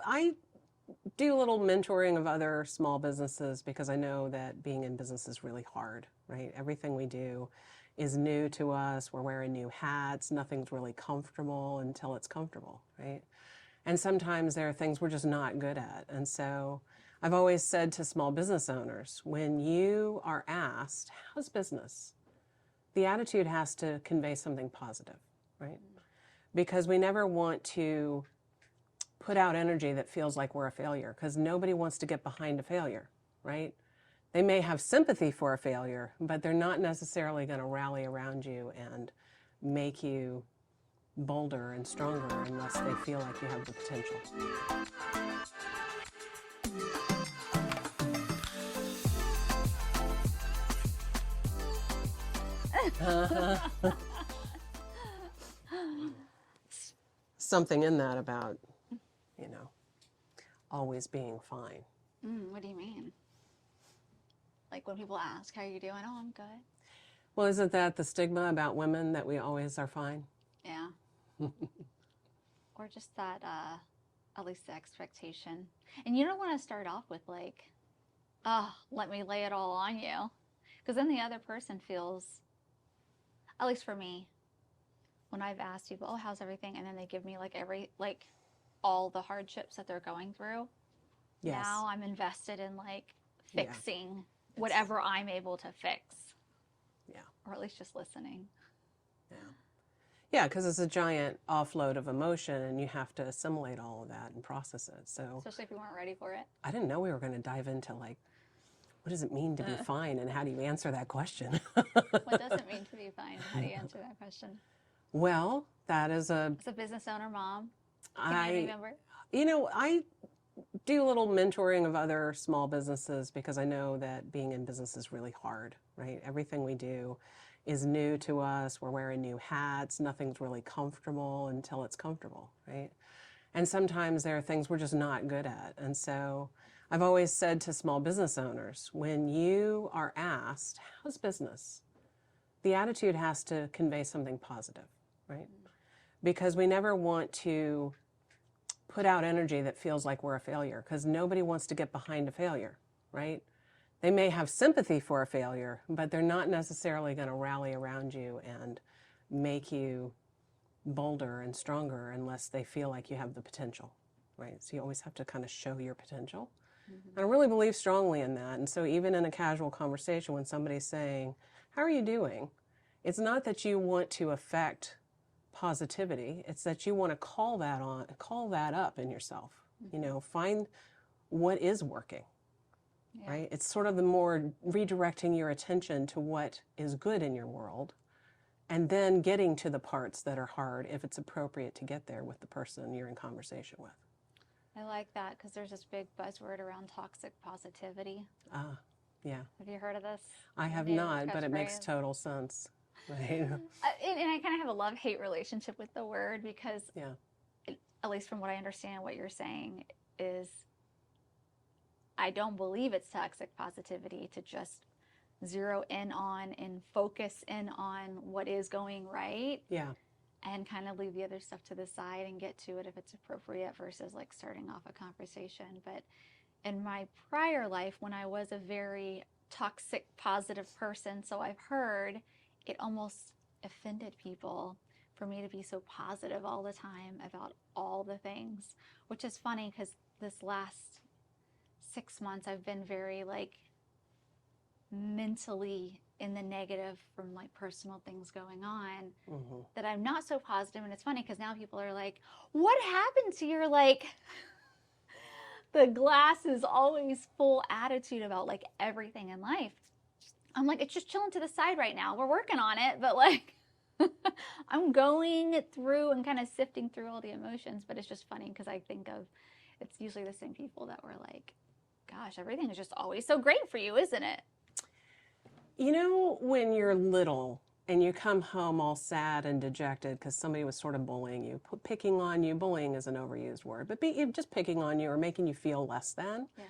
I do a little mentoring of other small businesses because I know that being in business is really hard, right? Everything we do is new to us. We're wearing new hats. Nothing's really comfortable until it's comfortable, right? And sometimes there are things we're just not good at. And so I've always said to small business owners, when you are asked, how's business? The attitude has to convey something positive, right? Because we never want to put out energy that feels like we're a failure, because nobody wants to get behind a failure, right? They may have sympathy for a failure, but they're not necessarily going to rally around you and make you bolder and stronger unless they feel like you have the potential. Something in that about, always being fine. What do you mean? Like when people ask, how are you doing? Oh, I'm good. Well, isn't that the stigma about women, that we always are fine? Yeah. Or just that, at least the expectation. And you don't want to start off with like, let me lay it all on you. Because then the other person feels, at least for me, when I've asked people, oh, how's everything? And then they give me all the hardships that they're going through. Yes. Now I'm invested in fixing whatever I'm able to fix. Yeah. Or at least just listening. Yeah. Yeah, because it's a giant offload of emotion and you have to assimilate all of that and process it. So especially if you weren't ready for it. I didn't know we were going to dive into what does it mean to be fine, and how do you answer that question? What does it mean to be fine? How do you answer that question? Well, that is as a business owner, mom, community member. I do a little mentoring of other small businesses because I know that being in business is really hard, right? Everything we do is new to us. We're wearing new hats. Nothing's really comfortable until it's comfortable, right? And sometimes there are things we're just not good at. And so I've always said to small business owners, when you are asked, how's business? The attitude has to convey something positive, right? Because we never want to put out energy that feels like we're a failure, because nobody wants to get behind a failure, right? They may have sympathy for a failure, but they're not necessarily going to rally around you and make you bolder and stronger unless they feel like you have the potential, right? So you always have to kind of show your potential. Mm-hmm. And I really believe strongly in that. And so even in a casual conversation, when somebody's saying, how are you doing? It's not that you want to affect positivity. It's that you want to call that up in yourself. Mm-hmm. Find what is working, right? It's sort of the more redirecting your attention to what is good in your world, and then getting to the parts that are hard if it's appropriate to get there with the person you're in conversation with. I like that, because there's this big buzzword around toxic positivity. Yeah. Have you heard of this? I have not, but it makes total sense. Right. And I kind of have a love-hate relationship with the word, because at least from what I understand, what you're saying is, I don't believe it's toxic positivity to just zero in on and focus in on what is going right. Yeah. And kind of leave the other stuff to the side and get to it if it's appropriate, versus starting off a conversation. But in my prior life, when I was a very toxic positive person, so I've heard, it almost offended people for me to be so positive all the time about all the things, which is funny, because this last 6 months I've been very mentally in the negative from personal things going on, mm-hmm. that I'm not so positive. And it's funny, because now people are like, what happened to your the glass is always full attitude about everything in life? I'm like, it's just chilling to the side right now. We're working on it, but I'm going through and kind of sifting through all the emotions. But it's just funny, because I think it's usually the same people that were like, gosh, everything is just always so great for you, isn't it? When you're little and you come home all sad and dejected because somebody was sort of bullying you, picking on you, bullying is an overused word, but just picking on you or making you feel less than. Yeah.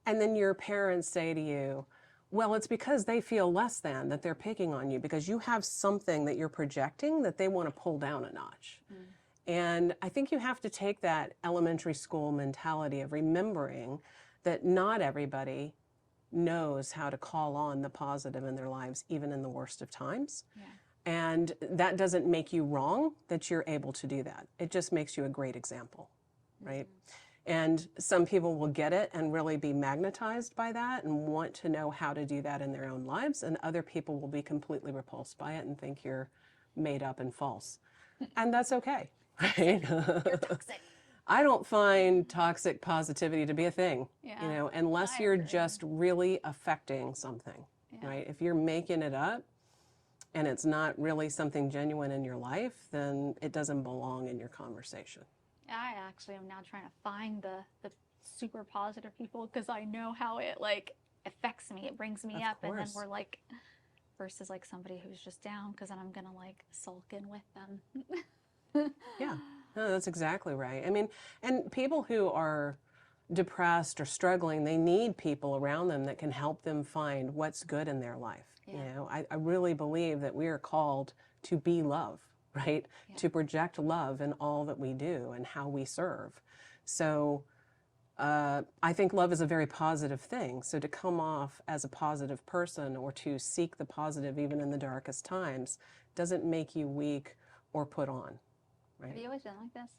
And then your parents say to you, well, it's because they feel less than that they're picking on you, because you have something that you're projecting that they want to pull down a notch. Mm. And I think you have to take that elementary school mentality of remembering that not everybody knows how to call on the positive in their lives, even in the worst of times. Yeah. And that doesn't make you wrong that you're able to do that. It just makes you a great example, right? And some people will get it and really be magnetized by that and want to know how to do that in their own lives. And other people will be completely repulsed by it and think you're made up and false. And that's okay, right? You're toxic. I don't find toxic positivity to be a thing, Yeah, you know, unless I you're agree. just really affecting something, Yeah. right? If you're making it up and it's not really something genuine in your life, then it doesn't belong in your conversation. I actually am now trying to find the super positive people because I know how it like affects me. It brings me Of up, and then course. we're like, versus like somebody who's just down because then I'm gonna like sulk in with them. Yeah, no, that's exactly right. I mean, and people who are depressed or struggling, they need people around them that can help them find what's good in their life. Yeah. You know, I really believe that we are called to be love, right? Yeah. To project love in all that we do and how we serve. So I think love is a very positive thing. So to come off as a positive person or to seek the positive even in the darkest times doesn't make you weak or put on. Have you always been like this?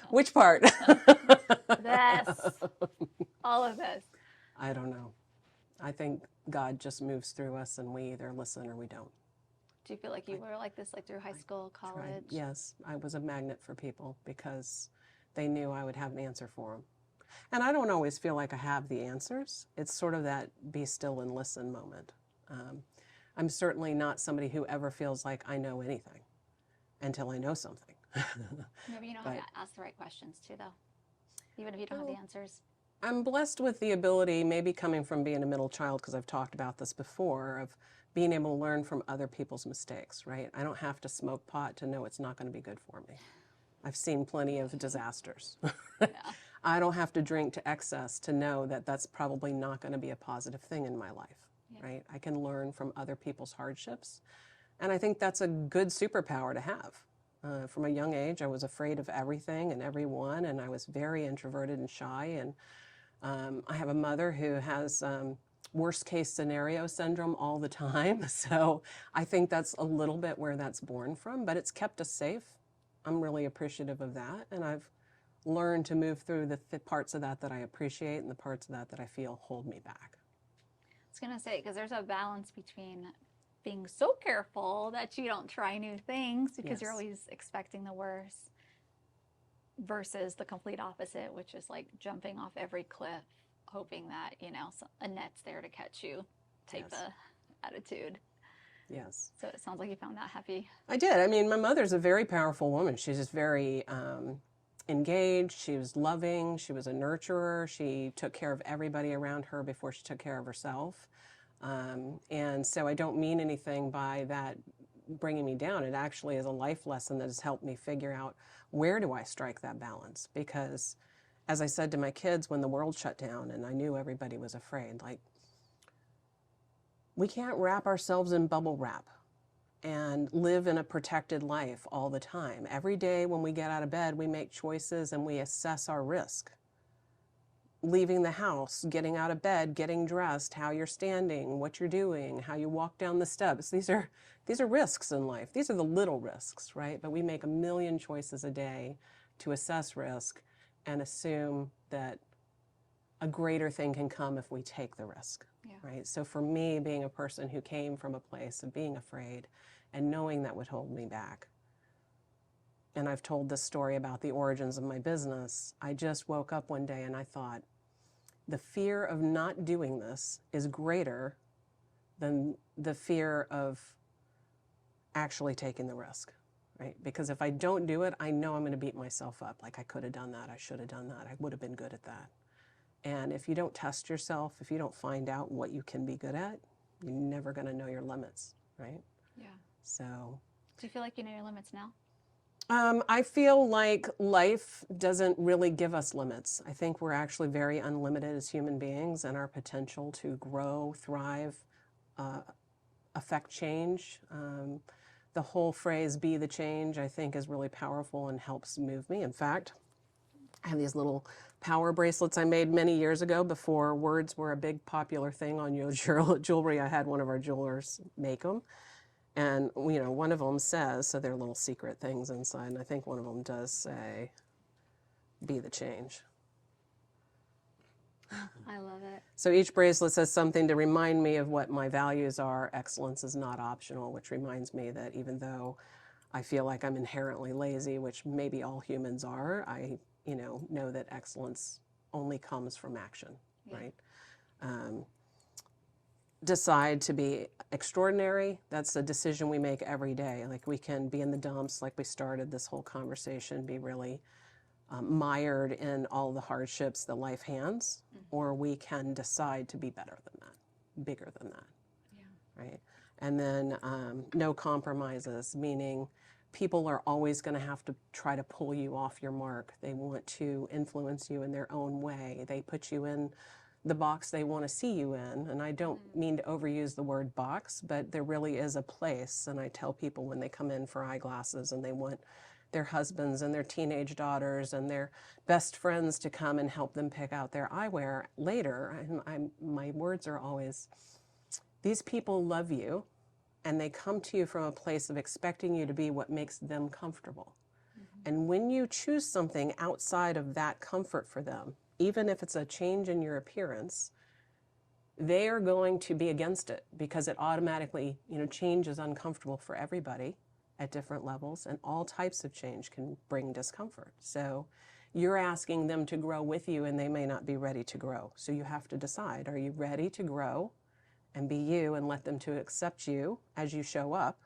Which part? This. All of this. I don't know. I think God just moves through us and we either listen or we don't. Do you feel like you were like this like through high school, college? Yes, I was a magnet for people because they knew I would have an answer for them. And I don't always feel like I have the answers. It's sort of that be still and listen moment. I'm certainly not somebody who ever feels like I know anything until I know something. Maybe you know how to ask the right questions too, though, even if you don't have the answers. I'm blessed with the ability, maybe coming from being a middle child, because I've talked about this before, of being able to learn from other people's mistakes, right? I don't have to smoke pot to know it's not going to be good for me. I've seen plenty of disasters. Yeah. I don't have to drink to excess to know that that's probably not going to be a positive thing in my life, right? I can learn from other people's hardships. And I think that's a good superpower to have. From a young age, I was afraid of everything and everyone, and I was very introverted and shy. And I have a mother who has worst case scenario syndrome all the time. So I think that's a little bit where that's born from, but it's kept us safe. I'm really appreciative of that. And I've learned to move through the parts of that that I appreciate and the parts of that that I feel hold me back. I was going to say, because there's a balance between being so careful that you don't try new things because you're always expecting the worst, versus the complete opposite, which is like jumping off every cliff, hoping that, you know, a net's there to catch you type of attitude. Yes. So it sounds like you found that happy. I did. I mean, my mother's a very powerful woman. She's just very engaged. She was loving. She was a nurturer. She took care of everybody around her before she took care of herself. And so I don't mean anything by that bringing me down. It actually is a life lesson that has helped me figure out where do I strike that balance. Because as I said to my kids when the world shut down and I knew everybody was afraid, like, we can't wrap ourselves in bubble wrap and live in a protected life all the time. Every day when we get out of bed, we make choices and we assess our risk. Leaving the house, getting out of bed, getting dressed, how you're standing, what you're doing, how you walk down the steps. These are risks in life. These are the little risks, right? But we make a million choices a day to assess risk and assume that a greater thing can come if we take the risk, right? So for me, being a person who came from a place of being afraid and knowing that would hold me back, and I've told this story about the origins of my business, I just woke up one day and I thought, the fear of not doing this is greater than the fear of actually taking the risk, right? Because if I don't do it, I know I'm going to beat myself up. Like, I could have done that. I should have done that. I would have been good at that. And if you don't test yourself, if you don't find out what you can be good at, you're never going to know your limits, right? Yeah. So. Do you feel like you know your limits now? I feel like life doesn't really give us limits. I think we're actually very unlimited as human beings, and our potential to grow, thrive, affect change. the whole phrase "be the change" I think is really powerful and helps move me. In fact, I have these little power bracelets I made many years ago before words were a big popular thing on your jewelry. I had one of our jewelers make them. And, you know, one of them says, so they're little secret things inside, and I think one of them does say, "Be the change." I love it. So each bracelet says something to remind me of what my values are. Excellence is not optional, which reminds me that even though I feel like I'm inherently lazy, which maybe all humans are, I, know that excellence only comes from action, Yeah. right? Decide to be extraordinary. That's a decision we make every day. Like we can be in the dumps, like we started this whole conversation, be really mired in all the hardships that life hands, or we can decide to be better than that, bigger than that, right? And then no compromises, meaning people are always going to have to try to pull you off your mark. They want to influence you in their own way. They put you in the box they want to see you in. And I don't mean to overuse the word box, but there really is a place. And I tell people when they come in for eyeglasses and they want their husbands and their teenage daughters and their best friends to come and help them pick out their eyewear later, my words are always, these people love you and they come to you from a place of expecting you to be what makes them comfortable. And when you choose something outside of that comfort for them, even if it's a change in your appearance, they are going to be against it because it automatically, change is uncomfortable for everybody at different levels, and all types of change can bring discomfort. So you're asking them to grow with you and they may not be ready to grow. So you have to decide, are you ready to grow and be you and let them to accept you as you show up?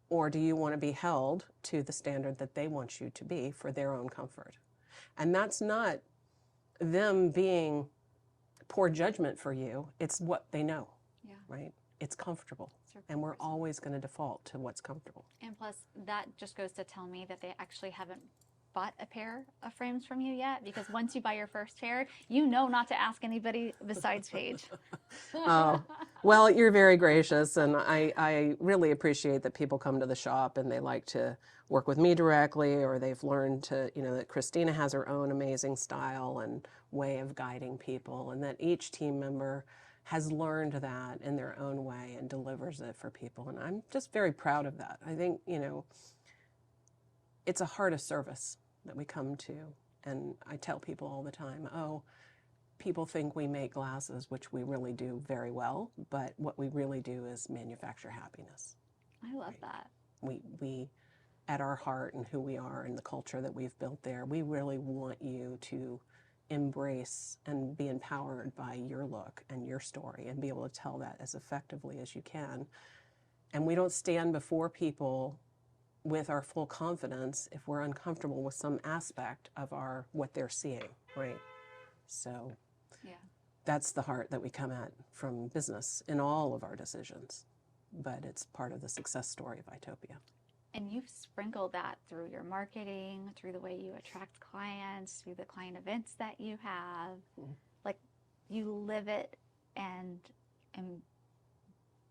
Or do you want to be held to the standard that they want you to be for their own comfort? And that's not them being poor judgment for you. It's what they know, right? It's comfortable. And we're always going to default to what's comfortable. And plus, that just goes to tell me that they actually haven't bought a pair of frames from you yet, because once you buy your first pair, you know not to ask anybody besides Paige. Oh, well, you're very gracious, and I really appreciate that people come to the shop and they like to work with me directly, or they've learned to, that Christina has her own amazing style and way of guiding people, and that each team member has learned that in their own way and delivers it for people. And I'm just very proud of that. I think, it's a heart of service that we come to. And I tell people all the time, people think we make glasses, which we really do very well, but what we really do is manufacture happiness. I love that. We, at our heart and who we are and the culture that we've built there, we really want you to embrace and be empowered by your look and your story and be able to tell that as effectively as you can. And we don't stand before people with our full confidence if we're uncomfortable with some aspect of what they're seeing, right? So that's the heart that we come at from business in all of our decisions, but it's part of the success story of Eyetopia. And you've sprinkled that through your marketing, through the way you attract clients, through the client events that you have. Like, you live it and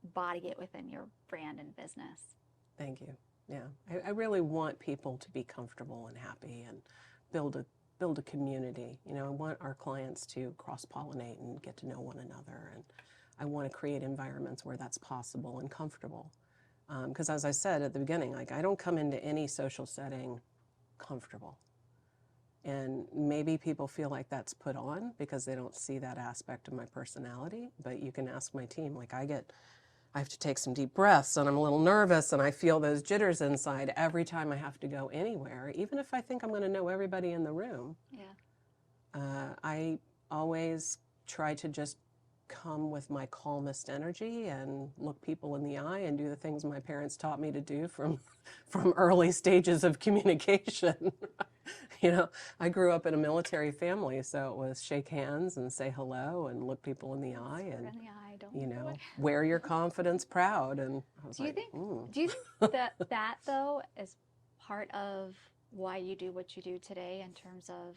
embody it within your brand and business. Thank you. Yeah, I really want people to be comfortable and happy and build a community. I want our clients to cross-pollinate and get to know one another, and I want to create environments where that's possible and comfortable. Because as I said at the beginning, like, I don't come into any social setting comfortable. And maybe people feel like that's put on because they don't see that aspect of my personality, but you can ask my team, like, I have to take some deep breaths and I'm a little nervous and I feel those jitters inside every time I have to go anywhere, even if I think I'm going to know everybody in the room. I always try to just come with my calmest energy and look people in the eye and do the things my parents taught me to do from early stages of communication. I grew up in a military family, so it was shake hands and say hello and look people in the eye and wear your confidence proud. And I was do you think that though is part of why you do what you do today, in terms of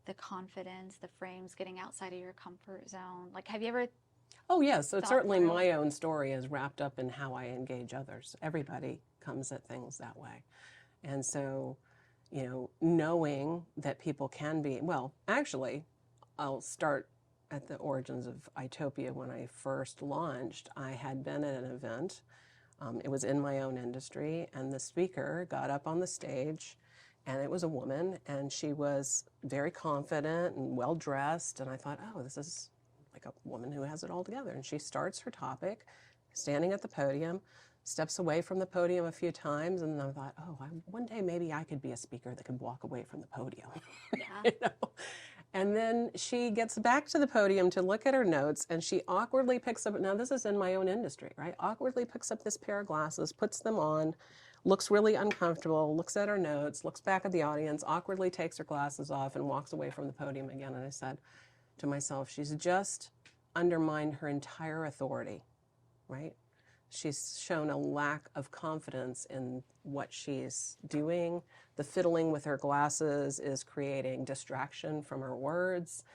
the confidence, the frames, getting outside of your comfort zone? Like, have you ever Oh, yes. So thought certainly through. my own story is wrapped up in how I engage others. Everybody comes at things that way. And so, knowing that people can be, well, actually, I'll start at the origins of Eyetopia. When I first launched, I had been at an event. It was in my own industry, and the speaker got up on the stage, and it was a woman, and she was very confident and well dressed. And I thought, oh, this is like a woman who has it all together. And she starts her topic, standing at the podium, steps away from the podium a few times, and I thought, oh, one day maybe I could be a speaker that could walk away from the podium. Yeah. you know? And then she gets back to the podium to look at her notes, and she awkwardly picks up, now this is in my own industry, right? Awkwardly picks up this pair of glasses, puts them on, looks really uncomfortable, looks at her notes, looks back at the audience, awkwardly takes her glasses off and walks away from the podium again. And I said to myself, she's just undermined her entire authority, right? She's shown a lack of confidence in what she's doing. The fiddling with her glasses is creating distraction from her words.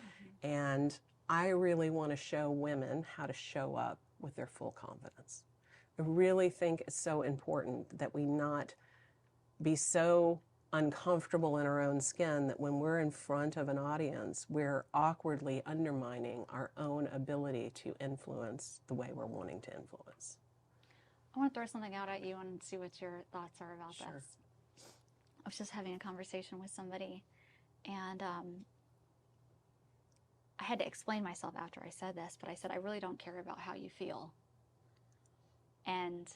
And I really want to show women how to show up with their full confidence. I really think it's so important that we not be so uncomfortable in our own skin that when we're in front of an audience, we're awkwardly undermining our own ability to influence the way we're wanting to influence. I want to throw something out at you and see what your thoughts are about Sure. this. I was just having a conversation with somebody, and I had to explain myself after I said this, but I said, I really don't care about how you feel. And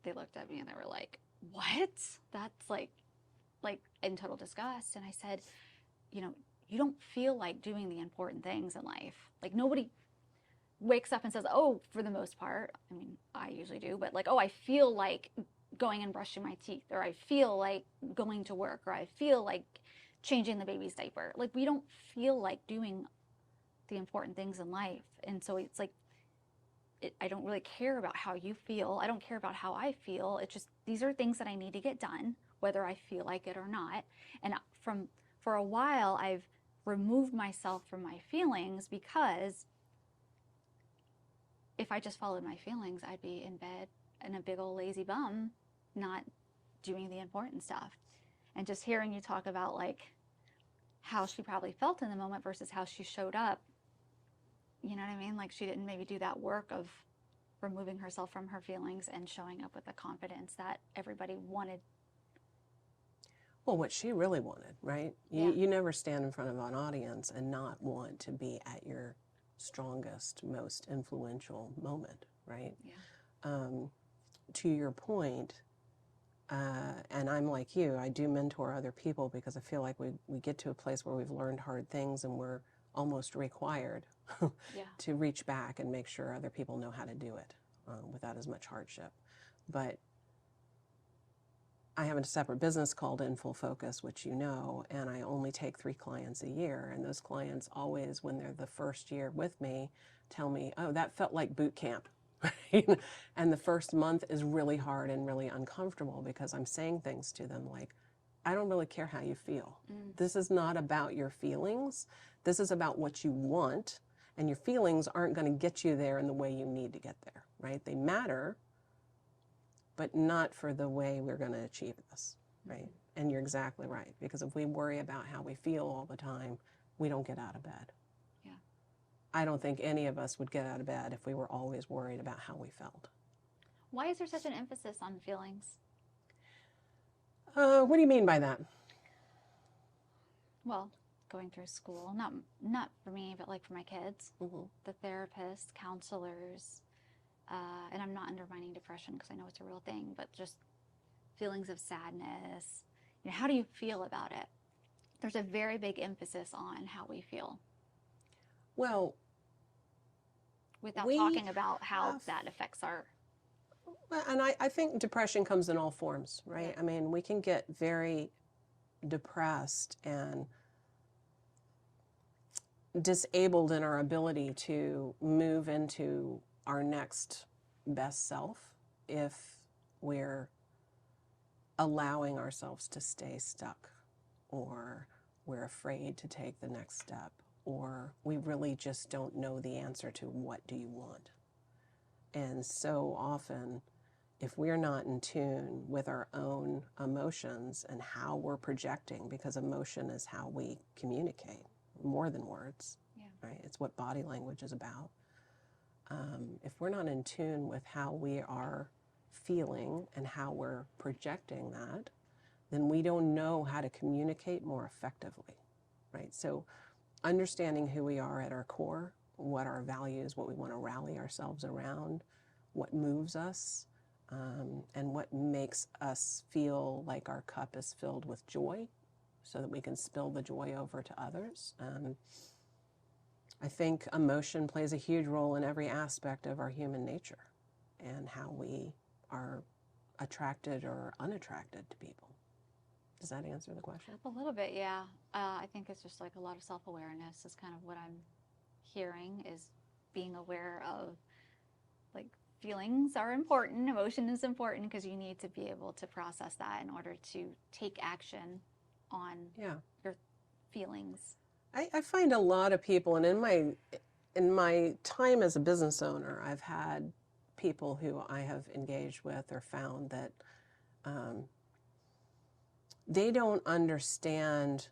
they looked at me and they were like, what? That's like in total disgust. And I said, you don't feel like doing the important things in life. Like nobody wakes up and says, oh, for the most part, I mean, I usually do, but like, oh, I feel like going and brushing my teeth, or I feel like going to work, or I feel like changing the baby's diaper. Like we don't feel like doing the important things in life. And so it's like, I don't really care about how you feel. I don't care about how I feel. It's just, these are things that I need to get done, whether I feel like it or not. And for a while, I've removed myself from my feelings, because if I just followed my feelings, I'd be in bed in a big old lazy bum, not doing the important stuff. And just hearing you talk about like how she probably felt in the moment versus how she showed up, you know what I mean? Like she didn't maybe do that work of removing herself from her feelings and showing up with the confidence that everybody wanted. Well, what she really wanted, right? Yeah. You never stand in front of an audience and not want to be at your strongest, most influential moment, right? Yeah. To your point, and I'm like you, I do mentor other people because I feel like we get to a place where we've learned hard things and we're almost required Yeah. to reach back and make sure other people know how to do it without as much hardship. But I have a separate business called In Full Focus, which you know, and I only take 3 clients a year. And those clients always, when they're the first year with me, tell me, oh, that felt like boot camp. Right? And the first month is really hard and really uncomfortable because I'm saying things to them like, I don't really care how you feel. This is not about your feelings. This is about what you want. And your feelings aren't going to get you there in the way you need to get there, right? They matter, but not for the way we're going to achieve this, right? And you're exactly right, because if we worry about how we feel all the time, we don't get out of bed. Yeah. I don't think any of us would get out of bed if we were always worried about how we felt. Why is there such an emphasis on feelings? What do you mean by that? Well, going through school, not for me, but like for my kids, the therapists, counselors, and I'm not undermining depression because I know it's a real thing, but just feelings of sadness. How do you feel about it? There's a very big emphasis on how we feel. Well, without talking about how that affects our... And I think depression comes in all forms, right? Yeah. I mean, we can get very depressed and disabled in our ability to move into our next best self if we're allowing ourselves to stay stuck, or we're afraid to take the next step, or we really just don't know the answer to what do you want. And so often, if we're not in tune with our own emotions and how we're projecting, because emotion is how we communicate more than words, right? It's what body language is about. If we're not in tune with how we are feeling and how we're projecting that, then we don't know how to communicate more effectively, right? So understanding who we are at our core, what our values, what we want to rally ourselves around, what moves us, and what makes us feel like our cup is filled with joy so that we can spill the joy over to others. I think emotion plays a huge role in every aspect of our human nature and how we are attracted or unattracted to people. Does that answer the question? A little bit, yeah. I think it's just like a lot of self-awareness is kind of what I'm hearing, is being aware of, like, feelings are important, emotion is important, because you need to be able to process that in order to take action on your feelings. I find a lot of people, and in my time as a business owner, I've had people who I have engaged with or found that they don't understand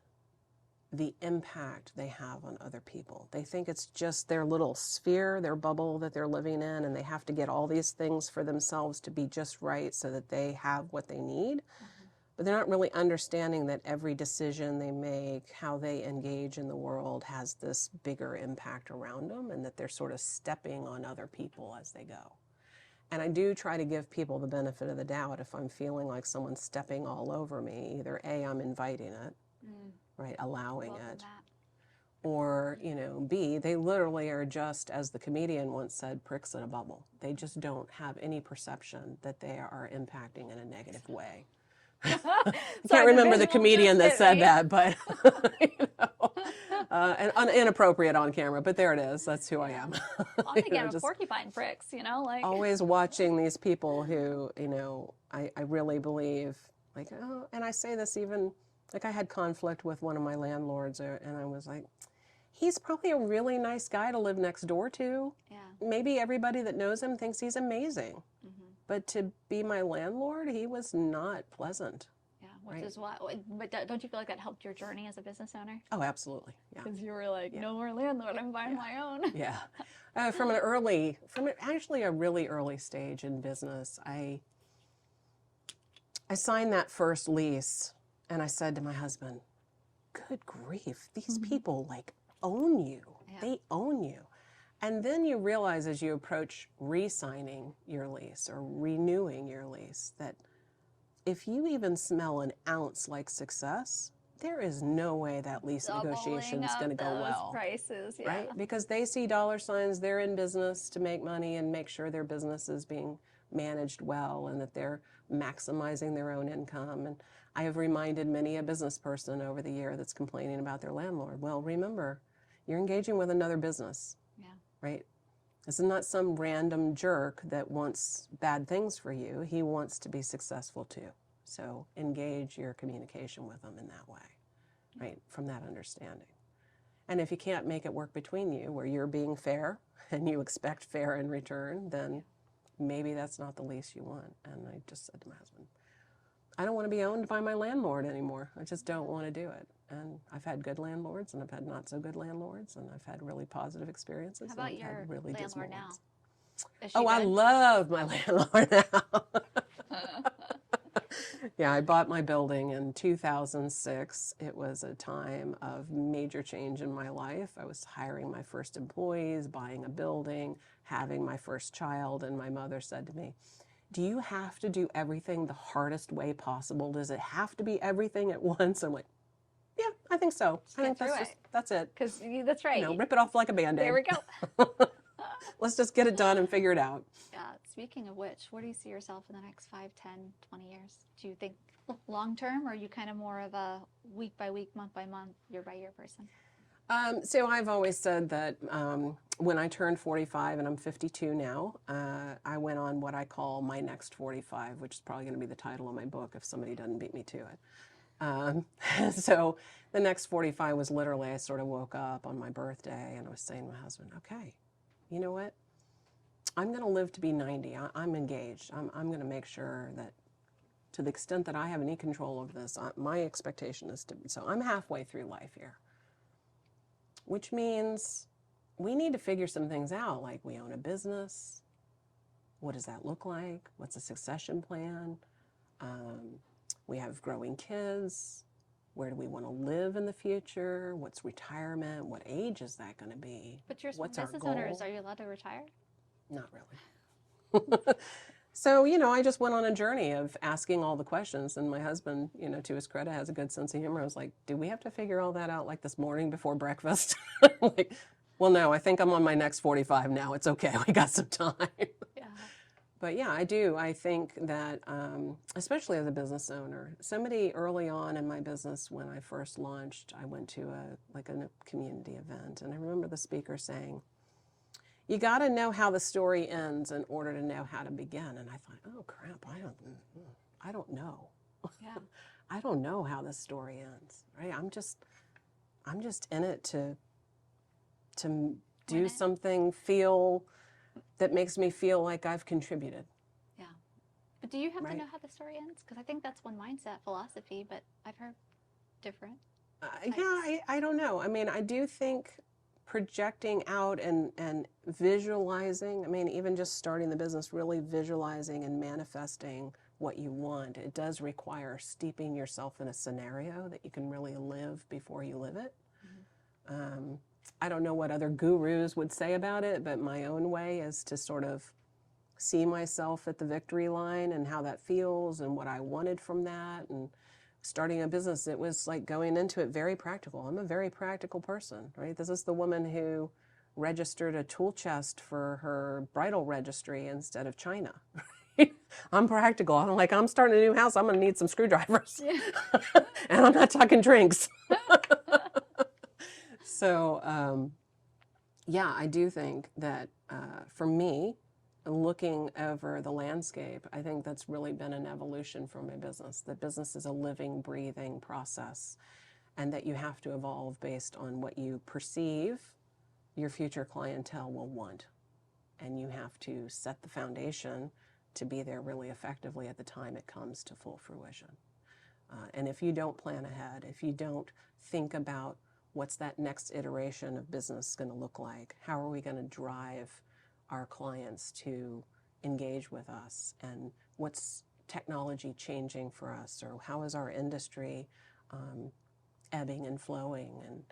the impact they have on other people. They think it's just their little sphere, their bubble that they're living in, and they have to get all these things for themselves to be just right so that they have what they need. But they're not really understanding that every decision they make, how they engage in the world, has this bigger impact around them, and that they're sort of stepping on other people as they go. And I do try to give people the benefit of the doubt if I'm feeling like someone's stepping all over me. Either A, I'm inviting it, right, allowing it, or, you know, B, they literally are just, as the comedian once said, pricks in a bubble. They just don't have any perception that they are impacting in a negative way. I can't remember the comedian that said that, but you know, and inappropriate on camera, but there it is. That's who I am. On the camera, porcupine pricks, you know, like always watching these people who, you know, I really believe, like, oh, and I say this even, like, I had conflict with one of my landlords, and I was like, he's probably a really nice guy to live next door to. Yeah. Maybe everybody that knows him thinks he's amazing. But to be my landlord, he was not pleasant. Yeah, which is why. But don't you feel like that helped your journey as a business owner? Oh, absolutely. Yeah. Because you were like, no more landlord, I'm buying my own. Yeah. From actually a really early stage in business, I signed that first lease, and I said to my husband, good grief, these people like own you. Yeah. They own you. And then you realize as you approach re-signing your lease or renewing your lease that if you even smell an ounce like success, there is no way that lease negotiation is going to go well. Prices, yeah. Right? Because they see dollar signs, they're in business to make money and make sure their business is being managed well and that they're maximizing their own income. And I have reminded many a business person over the year that's complaining about their landlord, well, remember, you're engaging with another business. Right? This is not some random jerk that wants bad things for you. He wants to be successful too. So engage your communication with them in that way, right? From that understanding. And if you can't make it work between you, where you're being fair and you expect fair in return, then maybe that's not the lease you want. And I just said to my husband, I don't want to be owned by my landlord anymore. I just don't want to do it. And I've had good landlords, and I've had not so good landlords, and I've had really positive experiences. How about and I've your had really landlord now? Oh, I love my landlord now. Yeah, I bought my building in 2006. It was a time of major change in my life. I was hiring my first employees, buying a building, having my first child, and my mother said to me, do you have to do everything the hardest way possible? Does it have to be everything at once? I'm like, yeah, I think so. I think that's it. Because that's right. You know, rip it off like a Band-Aid. There we go. Let's just get it done and figure it out. Speaking of which, where do you see yourself in the next 5, 10, 20 years? Do you think long term, or are you kind of more of a week by week, month by month, year by year person? So I've always said that when I turned 45, and I'm 52 now, I went on what I call my next 45, which is probably going to be the title of my book if somebody doesn't beat me to it. Um, so the next 45 was literally, I sort of woke up on my birthday and I was saying to my husband, okay, you know what? I'm going to live to be 90. I'm engaged. I'm going to make sure that to the extent that I have any control of this, my expectation is to, so I'm halfway through life here, which means we need to figure some things out. Like we own a business. What does that look like? What's a succession plan? We have growing kids. Where do we want to live in the future? What's retirement? What age is that going to be? But you're small What's our business owners, goal? are you allowed to retire? Not really. So, you know, I just went on a journey of asking all the questions. And my husband, you know, to his credit, has a good sense of humor. I was like, do we have to figure all that out like this morning before breakfast? Like, well, no, I think I'm on my next 45 now. It's okay. We got some time. Yeah. But yeah, I do. I think that, especially as a business owner, somebody early on in my business when I first launched, I went to a community event, and I remember the speaker saying, "You got to know how the story ends in order to know how to begin." And I thought, "Oh crap, I don't know. Yeah. I don't know how this story ends. Right? I'm just in it to do it. something that makes me feel like I've contributed." Yeah. But do you have to Right. know how the story ends? Because I think that's one mindset philosophy, but I've heard different Yeah, types. I don't know. I mean, I do think projecting out and visualizing, I mean, even just starting the business, really visualizing and manifesting what you want, it does require steeping yourself in a scenario that you can really live before you live it. Um, I don't know what other gurus would say about it, but my own way is to sort of see myself at the victory line and how that feels and what I wanted from that. And starting a business, it was like going into it very practical. I'm a very practical person, right? This is the woman who registered a tool chest for her bridal registry instead of China. I'm practical. I'm like, I'm starting a new house. I'm going to need some screwdrivers. Yeah. And I'm not talking drinks. So, yeah, I do think that for me, looking over the landscape, I think that's really been an evolution for my business. That business is a living, breathing process, and that you have to evolve based on what you perceive your future clientele will want. And you have to set the foundation to be there really effectively at the time it comes to full fruition. And if you don't plan ahead, if you don't think about what's that next iteration of business going to look like, how are we going to drive our clients to engage with us, and what's technology changing for us, or how is our industry ebbing and flowing, and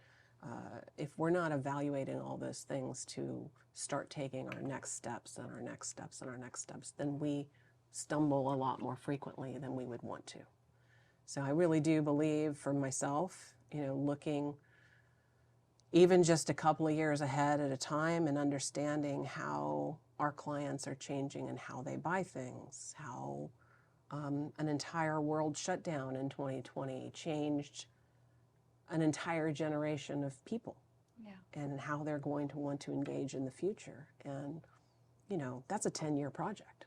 if we're not evaluating all those things to start taking our next steps and our next steps and our next steps, then we stumble a lot more frequently than we would want to. So I really do believe for myself, you know, looking even just a couple of years ahead at a time and understanding how our clients are changing and how they buy things, how an entire world shutdown in 2020 changed an entire generation of people. Yeah. And how they're going to want to engage in the future. And, you know, that's a 10-year project.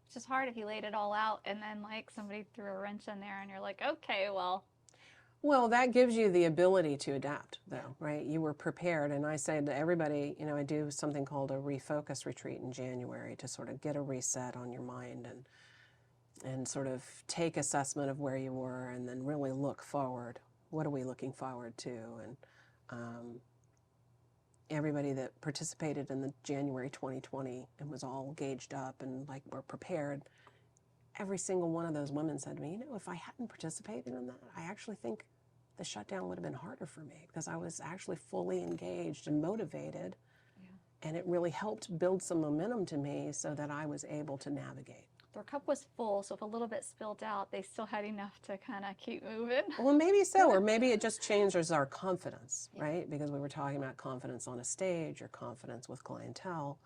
It's just hard if you laid it all out and then like somebody threw a wrench in there and you're like, okay, well. Well, that gives you the ability to adapt, though, right? You were prepared. And I say to everybody, you know, I do something called a refocus retreat in January to sort of get a reset on your mind and sort of take assessment of where you were and then really look forward. What are we looking forward to? And everybody that participated in the January 2020 and was all gauged up and like were prepared, every single one of those women said to me, you know, if I hadn't participated in that, I actually think the shutdown would have been harder for me because I was actually fully engaged and motivated. Yeah. And it really helped build some momentum to me so that I was able to navigate. Their cup was full, so if a little bit spilled out, they still had enough to kind of keep moving. Well, maybe so, or maybe it just changes our confidence, right? Because we were talking about confidence on a stage or confidence with clientele.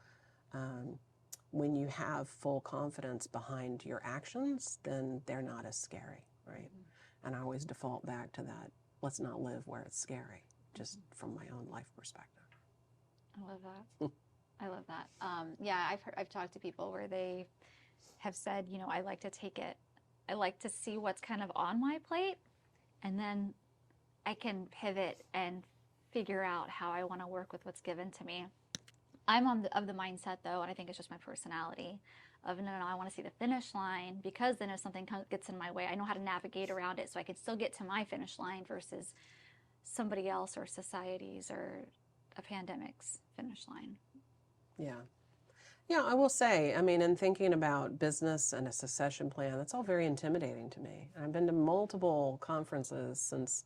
When you have full confidence behind your actions, then they're not as scary, right? Mm-hmm. And I always default back to that. Let's not live where it's scary, just from my own life perspective. I love that. I love that. Yeah, I've talked to people where they have said, you know, I like to take it I like to see what's kind of on my plate, and then I can pivot and figure out how I want to work with what's given to me. I'm of the mindset though, and I think it's just my personality of no, no, I want to see the finish line, because then if something gets in my way, I know how to navigate around it so I can still get to my finish line versus somebody else or society's or a pandemic's finish line. Yeah. Yeah, I will say, I mean, in thinking about business and a succession plan, that's all very intimidating to me. I've been to multiple conferences since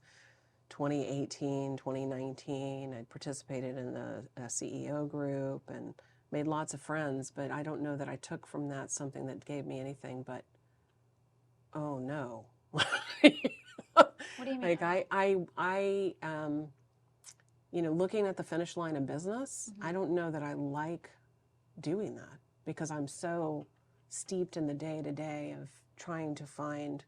2018, 2019. I participated in a CEO group and made lots of friends, but I don't know that I took from that something that gave me anything but, oh no. What do you mean? Like you know, looking at the finish line of business, I don't know that I like doing that because I'm so steeped in the day to day of trying to find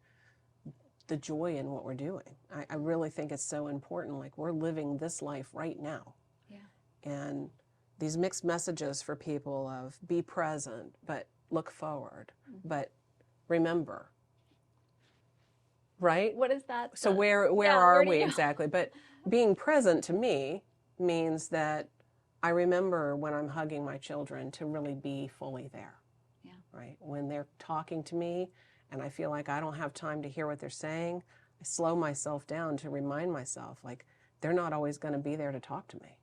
the joy in what we're doing. I really think it's so important. Like, we're living this life right now. Yeah. And these mixed messages for people of be present, but look forward, but remember, right? What is that? So where Yeah, are where do we you? exactly? But being present to me means that I remember when I'm hugging my children to really be fully there. Yeah. Right? When they're talking to me and I feel like I don't have time to hear what they're saying, I slow myself down to remind myself, like, they're not always going to be there to talk to me.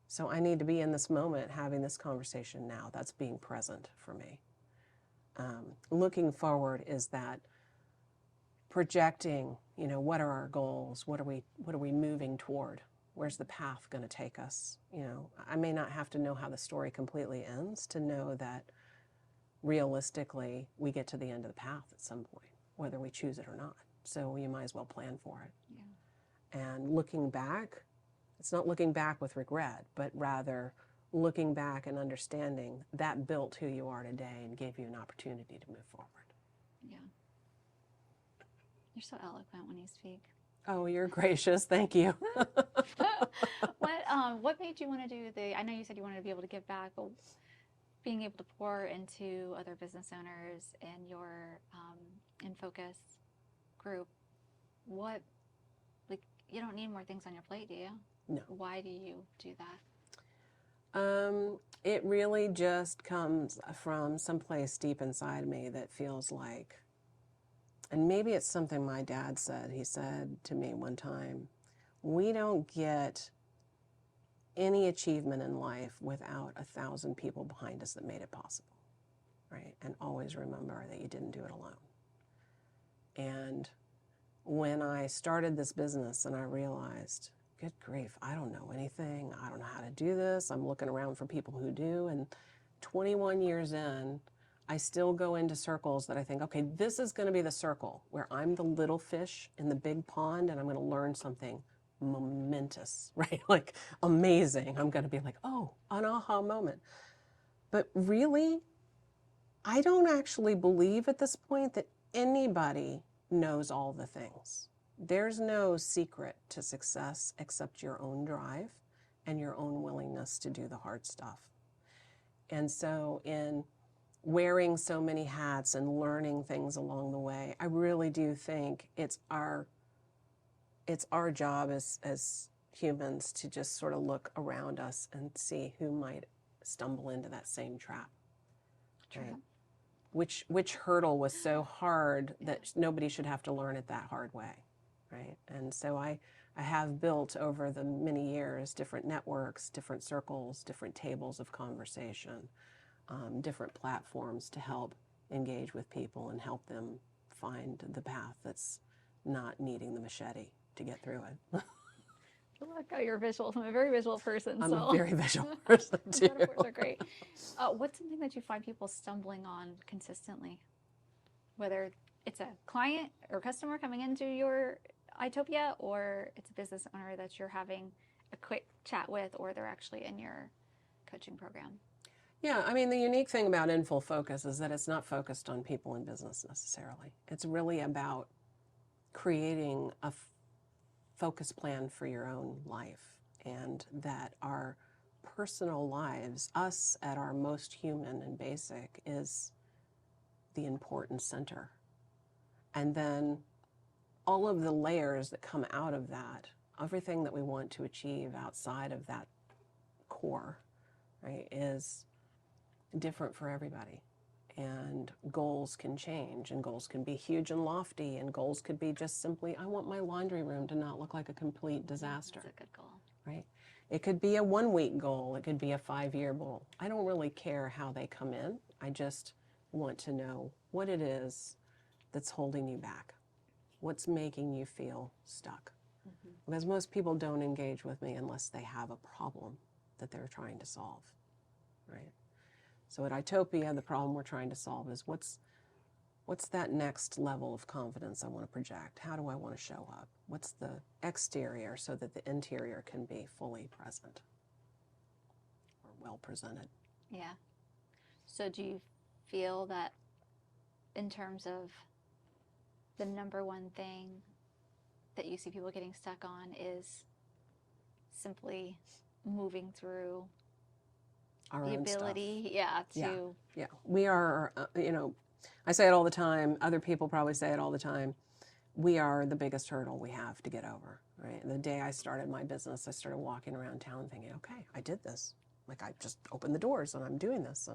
So I need to be in this moment having this conversation now. That's being present for me. Looking forward is that projecting, you know, what are our goals? What are we moving toward? Where's the path going to take us? You know, I may not have to know how the story completely ends to know that realistically we get to the end of the path at some point, whether we choose it or not. So you might as well plan for it. Yeah. And looking back, it's not looking back with regret, but rather looking back and understanding that built who you are today and gave you an opportunity to move forward. Yeah. You're so eloquent when you speak. Oh, you're gracious. Thank you. What made you want to do I know you said you wanted to be able to give back, but being able to pour into other business owners in your in focus group, what, like, you don't need more things on your plate, do you? No. Why do you do that? It really just comes from someplace deep inside me that feels like, and maybe it's something my dad said. He said to me one time, we don't get any achievement in life without 1,000 people behind us that made it possible, right? And always remember that you didn't do it alone. And when I started this business and I realized, good grief, I don't know anything. I don't know how to do this. I'm looking around for people who do. And 21 years in, I still go into circles that I think, okay, this is going to be the circle where I'm the little fish in the big pond and I'm going to learn something momentous, right? Like amazing. I'm going to be like, oh, an aha moment. But really, I don't actually believe at this point that anybody knows all the things. There's no secret to success except your own drive and your own willingness to do the hard stuff. And so in wearing so many hats and learning things along the way, I really do think it's our job as humans to just sort of look around us and see who might stumble into that same trap. Right? Which hurdle was so hard that nobody should have to learn it that hard way, right? And so I have built over the many years different networks, different circles, different tables of conversation, different platforms to help engage with people and help them find the path that's not needing the machete to get through it. Look, you're visual. I'm a very visual person. I'm so a very visual person too. Metaphors are great. What's something that you find people stumbling on consistently? Whether it's a client or customer coming into your Eyetopia, or it's a business owner that you're having a quick chat with, or they're actually in your coaching program. Yeah, I mean, the unique thing about In Full Focus is that it's not focused on people in business necessarily. It's really about creating a focus plan for your own life, and that our personal lives, us at our most human and basic, is the important center. And then all of the layers that come out of that, everything that we want to achieve outside of that core, right, is different for everybody. And goals can change, and goals can be huge and lofty, and goals could be just simply, I want my laundry room to not look like a complete disaster. That's a good goal. Right? It could be a 1 week goal, it could be a 5 year goal. I don't really care how they come in. I just want to know what it is that's holding you back. What's making you feel stuck? Because most people don't engage with me unless they have a problem that they're trying to solve, right? So at Eyetopia, the problem we're trying to solve is what's that next level of confidence I want to project? How do I want to show up? What's the exterior so that the interior can be fully present or well presented? Yeah. So do you feel that in terms of the number one thing that you see people getting stuck on is simply moving through Our the own stuff. ability, Yeah. We are, I say it all the time. Other people probably say it all the time. We are the biggest hurdle we have to get over, right? And the day I started my business, I started walking around town thinking, okay, I did this. Like I just opened the doors and I'm doing this.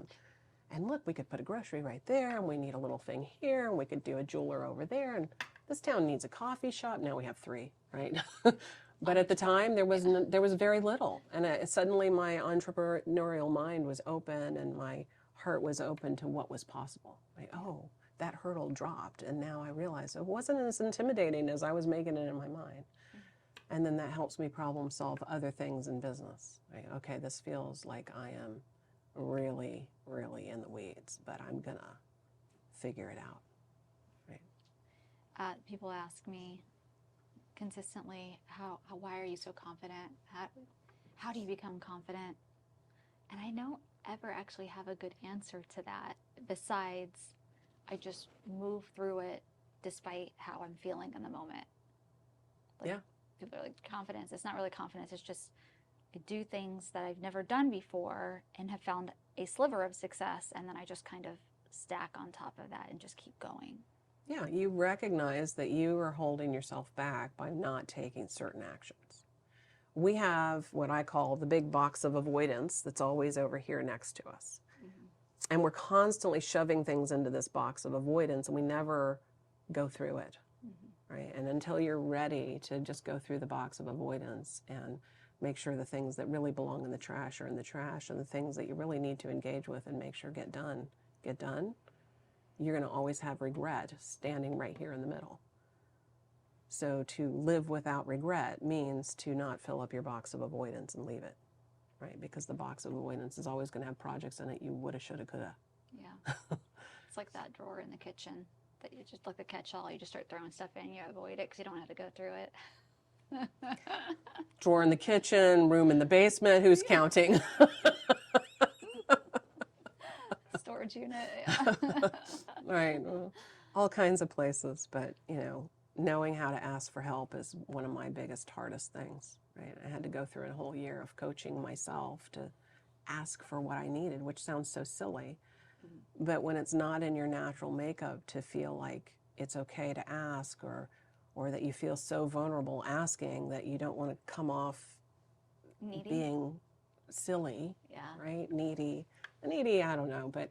And look, we could put a grocery right there, and we need a little thing here, and we could do a jeweler over there, and this town needs a coffee shop. Now we have 3, right? But at the time, there was very little, and suddenly my entrepreneurial mind was open, and my heart was open to what was possible. Like, oh, that hurdle dropped, and now I realize it wasn't as intimidating as I was making it in my mind. And then that helps me problem solve other things in business. Right? Okay, this feels like I am really, really in the weeds, but I'm gonna figure it out. Right? People ask me consistently, why are you so confident? How do you become confident? And I don't ever actually have a good answer to that, besides I just move through it despite how I'm feeling in the moment. Like, yeah. People are like, confidence. It's not really confidence. It's just I do things that I've never done before and have found a sliver of success, and then I just kind of stack on top of that and just keep going. Yeah, you recognize that you are holding yourself back by not taking certain actions. We have what I call the big box of avoidance that's always over here next to us. And we're constantly shoving things into this box of avoidance, and we never go through it. Right? And until you're ready to just go through the box of avoidance and make sure the things that really belong in the trash are in the trash, and the things that you really need to engage with and make sure get done, you're going to always have regret standing right here in the middle. So to live without regret means to not fill up your box of avoidance and leave it, right? Because the box of avoidance is always going to have projects in it you woulda, shoulda, coulda. Yeah. It's like that drawer in the kitchen that you just like the catch-all. You just start throwing stuff in, you avoid it because you don't have to go through it. Drawer in the kitchen, room in the basement, who's counting? Storage unit, yeah. Right, well, all kinds of places, but knowing how to ask for help is one of my biggest, hardest things, right? I had to go through a whole year of coaching myself to ask for what I needed, which sounds so silly, but when it's not in your natural makeup to feel like it's okay to ask, or that you feel so vulnerable asking that you don't want to come off Needy. Being silly, Yeah. right? Needy, I don't know, but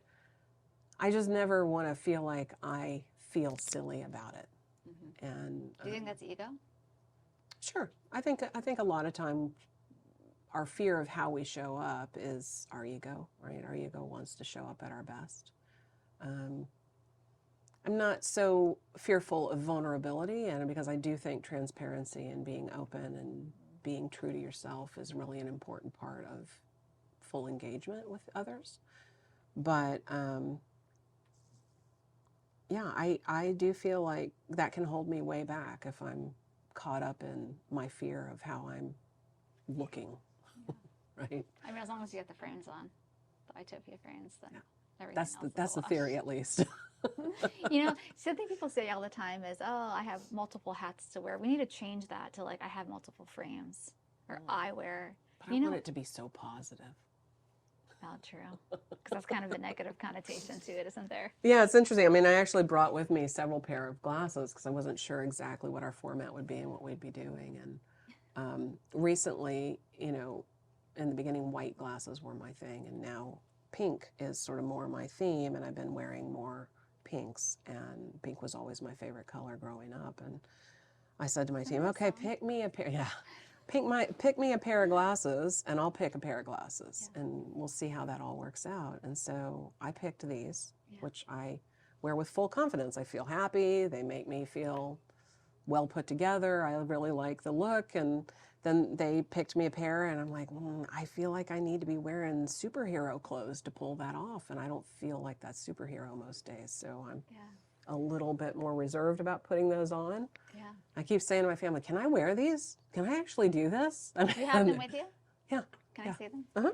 I just never want to feel like I feel silly about it. And do you think that's ego? Sure. I think a lot of time our fear of how we show up is our ego, right? Our ego wants to show up at our best. I'm not so fearful of vulnerability, and because I do think transparency and being open and being true to yourself is really an important part of full engagement with others. But yeah, I do feel like that can hold me way back if I'm caught up in my fear of how I'm looking, right? I mean, as long as you get the frames on, the Eyetopia frames, then everything That's else that's is a the theory, at least. Something people say all the time is, oh, I have multiple hats to wear. We need to change that to like, I have multiple frames or eyewear. But I want it to be so positive. Oh, true. Because that's kind of a negative connotation to it, isn't there? Yeah, it's interesting. I mean, I actually brought with me several pair of glasses because I wasn't sure exactly what our format would be and what we'd be doing. And recently, you know, in the beginning, white glasses were my thing, and now pink is sort of more my theme, and I've been wearing more pinks. And pink was always my favorite color growing up. And I said to my team, okay, pick me a pair. Yeah. Pick me a pair of glasses and I'll pick a pair of glasses and we'll see how that all works out. And so I picked these, which I wear with full confidence. I feel happy. They make me feel well put together. I really like the look. And then they picked me a pair and I'm like, I feel like I need to be wearing superhero clothes to pull that off. And I don't feel like that superhero most days. So I'm a little bit more reserved about putting those on. Yeah. I keep saying to my family, can I wear these? Can I actually do this? Do you have them with you? Yeah. Can I see them? Uh-huh.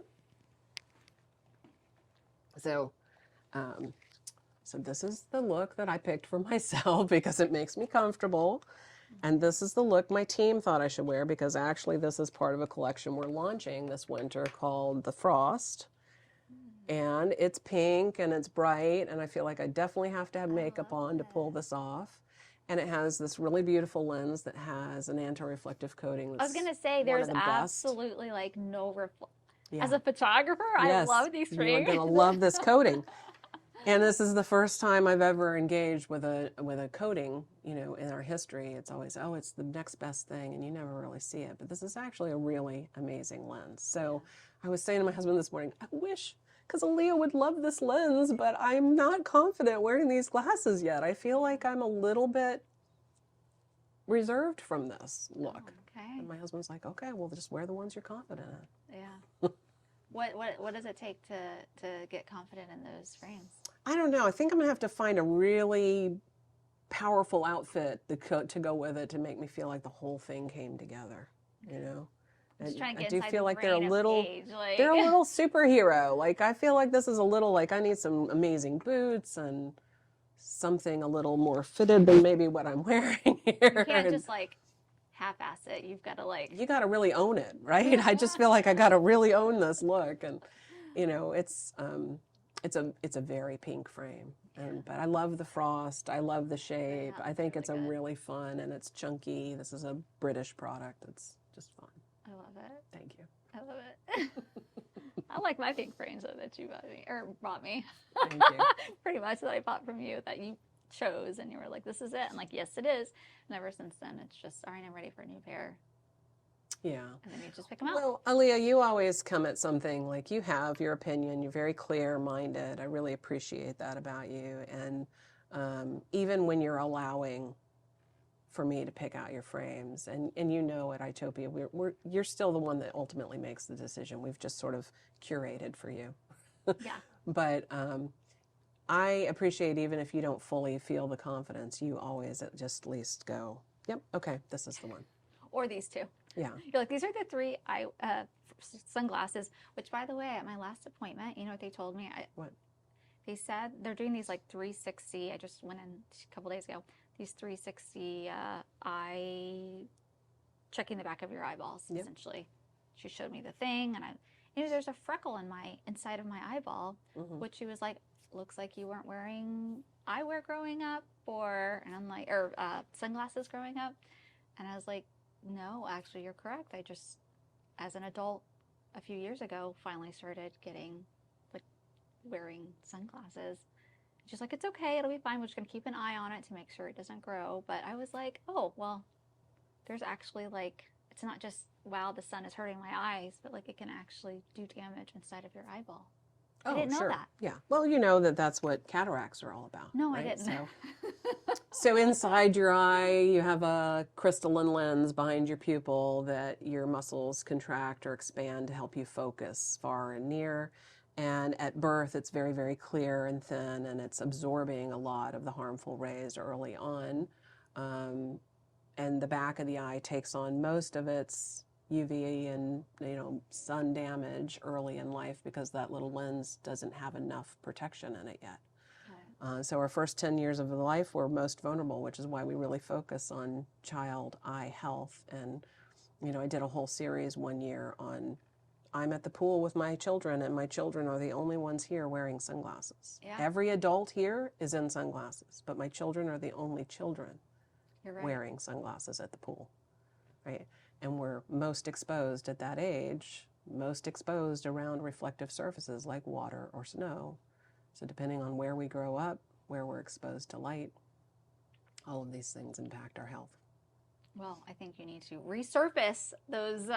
So, so this is the look that I picked for myself because it makes me comfortable. And this is the look my team thought I should wear because actually this is part of a collection we're launching this winter called The Frost. And it's pink and it's bright and I feel like I definitely have to have makeup on to pull this off. And it has this really beautiful lens that has an anti-reflective coating. I was going to say, there's absolutely like no reflection. Yeah. As a photographer, I love these frames. You're going to love this coating. And this is the first time I've ever engaged with a coating, you know, in our history. It's always, oh, it's the next best thing, and you never really see it. But this is actually a really amazing lens. So I was saying to my husband this morning, I wish, because Aaliyah would love this lens, but I'm not confident wearing these glasses yet. I feel like I'm a little bit reserved from this look. Oh, okay. And my husband's like, okay, well, just wear the ones you're confident in. Yeah. What does it take to get confident in those frames? I don't know. I think I'm going to have to find a really powerful outfit to go with it to make me feel like the whole thing came together, you know? I do feel like they're a little superhero. Like I feel like this is a little like I need some amazing boots and something a little more fitted than maybe what I'm wearing here. You can't just like half-ass it. You've got to like you got to really own it, right? I just feel like I got to really own this look, and you know it's a very pink frame, but I love the frost. I love the shape. I think it's a really fun and it's chunky. This is a British product. It's just fun. I love it. Thank you. I love it. I like my pink frames though that you bought me. Thank you. Pretty much that I bought from you that you chose and you were like, this is it. And like, yes, it is. And ever since then, it's just, all right, I'm ready for a new pair. Yeah. And then you just pick them out. Well, Aaliyah, you always come at something like you have your opinion. You're very clear-minded. I really appreciate that about you. And even when you're allowing for me to pick out your frames, and you know at Eyetopia, you're still the one that ultimately makes the decision. We've just sort of curated for you. Yeah. But I appreciate even if you don't fully feel the confidence, you always just at least go, yep, okay, this is the one. Or these two. Yeah. You're like, these are the three sunglasses, which by the way, at my last appointment, you know what they told me? What? They said they're doing these like 360. I just went in a couple days ago. These 360 eye checking the back of your eyeballs, essentially. She showed me the thing, and there's a freckle in inside of my eyeball, which she was like, looks like you weren't wearing eyewear growing up, and I'm like, or sunglasses growing up, and I was like, no, actually, you're correct. I just, as an adult, a few years ago, finally started wearing sunglasses. She's like, it's okay, it'll be fine. We're just gonna keep an eye on it to make sure it doesn't grow. But I was like, oh, well, there's actually it's not just, wow, the sun is hurting my eyes, but it can actually do damage inside of your eyeball. I didn't know that. Yeah. Well, you know that's what cataracts are all about. No, right? I didn't. So inside your eye, you have a crystalline lens behind your pupil that your muscles contract or expand to help you focus far and near. And at birth, it's very, very clear and thin, and it's absorbing a lot of the harmful rays early on. And the back of the eye takes on most of its UV and sun damage early in life because that little lens doesn't have enough protection in it yet. So our first 10 years of life we're most vulnerable, which is why we really focus on child eye health. And I did a whole series one year on I'm at the pool with my children, and my children are the only ones here wearing sunglasses. Yeah. Every adult here is in sunglasses, but my children are the only children You're right. wearing sunglasses at the pool, right? And we're most exposed at that age, most exposed around reflective surfaces like water or snow. So depending on where we grow up, where we're exposed to light, all of these things impact our health. Well, I think you need to resurface those.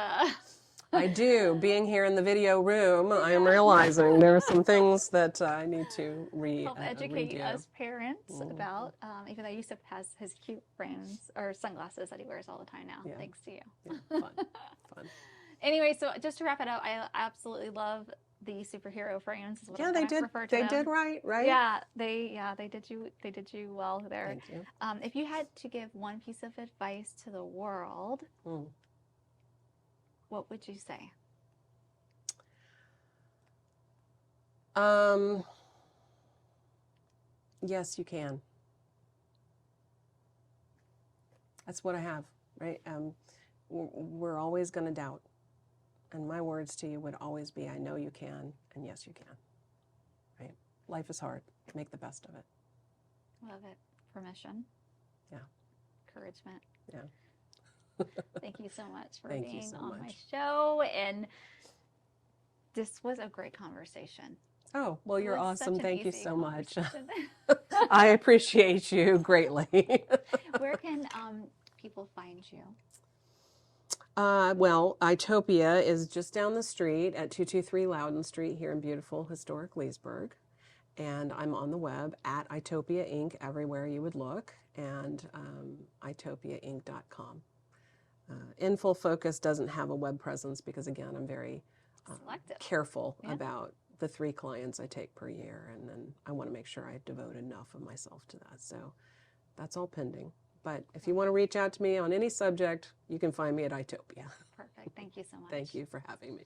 I do. Being here in the video room, I am realizing there are some things that I need to Self-educate redo. us parents about. Even though Yusuf has his cute frames or sunglasses that he wears all the time now, Yeah. thanks to you. Yeah, fun. Anyway, so just to wrap it up, I absolutely love the superhero frames. Is what Yeah, I'm they gonna did. refer to They them. did right. Yeah, they did you well there. Thank you. If you had to give one piece of advice to the world, what would you say? Yes, you can. That's what I have, right? We're always going to doubt. And my words to you would always be, I know you can, and yes, you can, right? Life is hard. Make the best of it. Love it. Permission. Yeah. Encouragement. Yeah. Thank you so much for Thank you being so on my much. show. And this was a great conversation. Oh, well, It you're was such awesome. an Thank you easy so much. conversation. I appreciate you greatly. Where can people find you? Well, Eyetopia is just down the street at 223 Loudon Street here in beautiful historic Leesburg. And I'm on the web at Eyetopia Inc. everywhere you would look, and eyetopiainc.com. In Full Focus doesn't have a web presence because, again, I'm very careful about the 3 clients I take per year, and then I want to make sure I devote enough of myself to that. So that's all pending. But if you want to reach out to me on any subject, you can find me at Eyetopia. Perfect. Thank you so much. Thank you for having me.